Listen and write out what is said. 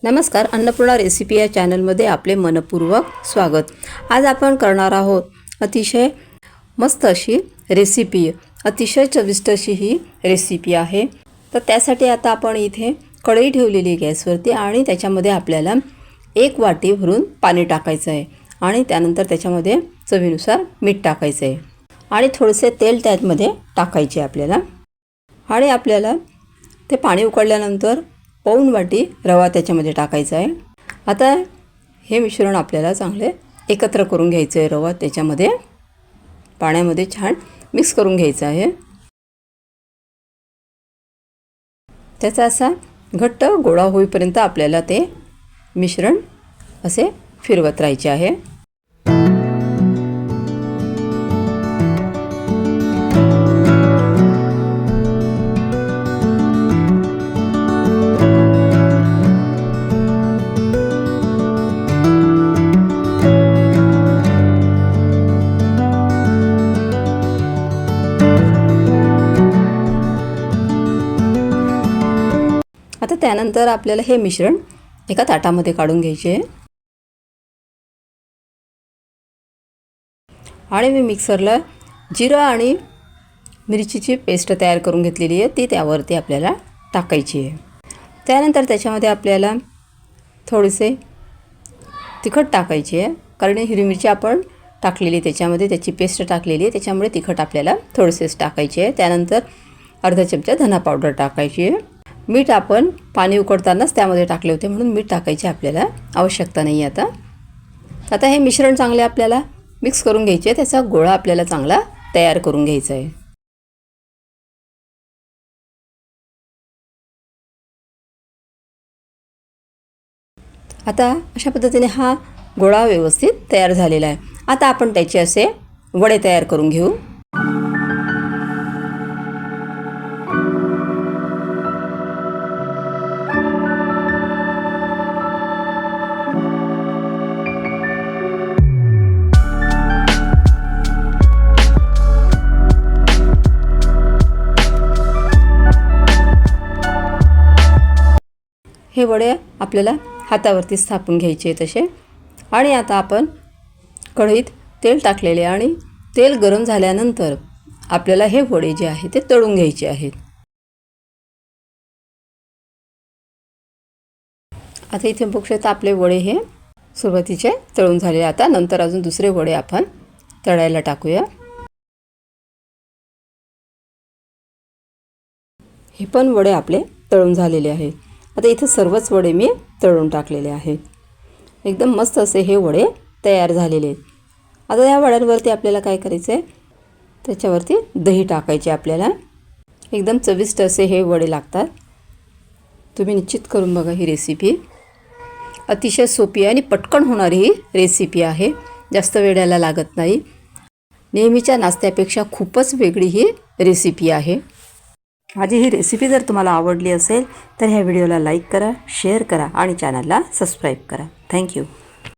नमस्कार, अन्नपूर्णा रेसिपी या चॅनलमध्ये आपले मनपूर्वक स्वागत। आज आपण करणार आहोत अतिशय मस्त अशी रेसिपी, अतिशय चविष्ट अशी ही रेसिपी आहे। तर त्यासाठी आता आपण इथे कढई ठेवलेली गॅसवरती आणि त्याच्यामध्ये आपल्याला 1 वाटी भरून पाणी टाकायचं आहे आणि त्यानंतर त्याच्यामध्ये चवीनुसार मीठ टाकायचं आहे आणि थोडेसे तेल त्यामध्ये टाकायचे आपल्याला। आणि आपल्याला ते पाणी उकळल्यानंतर पाऊण वाटी रवा त्याच्यामध्ये टाकायचा आहे। आता हे मिश्रण आपल्याला चांगले एकत्र करून घ्यायचं आहे। रवा त्याच्यामध्ये पाण्यामध्ये छान मिक्स करून घ्यायचा आहे। त्याचा असा घट्ट गोळा होईपर्यंत आपल्याला ते मिश्रण असे फिरवत राहायचे आहे। आता त्यानंतर आपल्याला हे मिश्रण एका ताटामध्ये काढून घ्यायचे आहे आणि मी मिक्सरला जिरं आणि मिरचीची पेस्ट तयार करून घेतलेली आहे, ती त्यावरती आपल्याला टाकायची आहे। त्यानंतर त्याच्यामध्ये आपल्याला थोडेसे तिखट टाकायचे आहे, कारण हिरवी मिरची आपण टाकलेली त्याच्यामध्ये, त्याची पेस्ट टाकलेली आहे, त्याच्यामुळे तिखट आपल्याला थोडेसेच टाकायचे आहे। त्यानंतर अर्धा चमचा धना पावडर टाकायची आहे। मीठ आपण पाणी उकळतानाच त्यामध्ये टाकले होते, म्हणून मीठ टाकायची आपल्याला आवश्यकता नाही आता। आता हे मिश्रण चांगले आपल्याला मिक्स करून घ्यायचे, त्याचा गोळा आपल्याला चांगला तयार करून घ्यायचा आहे। आता अशा पद्धतीने हा गोळा व्यवस्थित तयार झालेला आहे। आता आपण त्याचे असे वडे तयार करून घेऊ। हे वडे आपल्याला हातावरती स्थापून घ्यायचे तसे। आणि आता आपण कढईत तेल टाकलेले आणि तेल गरम झाल्यानंतर आपल्याला हे वडे जे आहे ते तळून घ्यायचे आहेत। आता इथे बघू शकता आपले वडे हे सुरुवातीचे तळून झाले। आता नंतर अजून दुसरे वडे आपण तळायला टाकूया। हे पण वडे आपले तळून झालेले आहेत। आता इथे सर्वच वडे मी तळून टाकलेले आहेत। एकदम मस्त असे हे वडे तयार झालेले आहेत। आता या वड्यांवरती आपल्याला काय करायचं आहे, त्याच्यावरती दही टाकायचे आपल्याला। एकदम चविष्ट असे हे वडे लागतात। तुम्ही निश्चित करून बघा ही रेसिपी। अतिशय सोपी आणि पटकन होणारी ही रेसिपी आहे, जास्त वेळ यायला लागत नाही। नेहमीच्या नाश्त्यापेक्षा खूपच वेगळी ही रेसिपी आहे। माझी ही रेसिपी जर तुम्हाला आवडली असेल तर ह्या व्हिडिओला लाईक करा, शेअर करा आणि चॅनलला सबस्क्राईब करा। थँक्यू।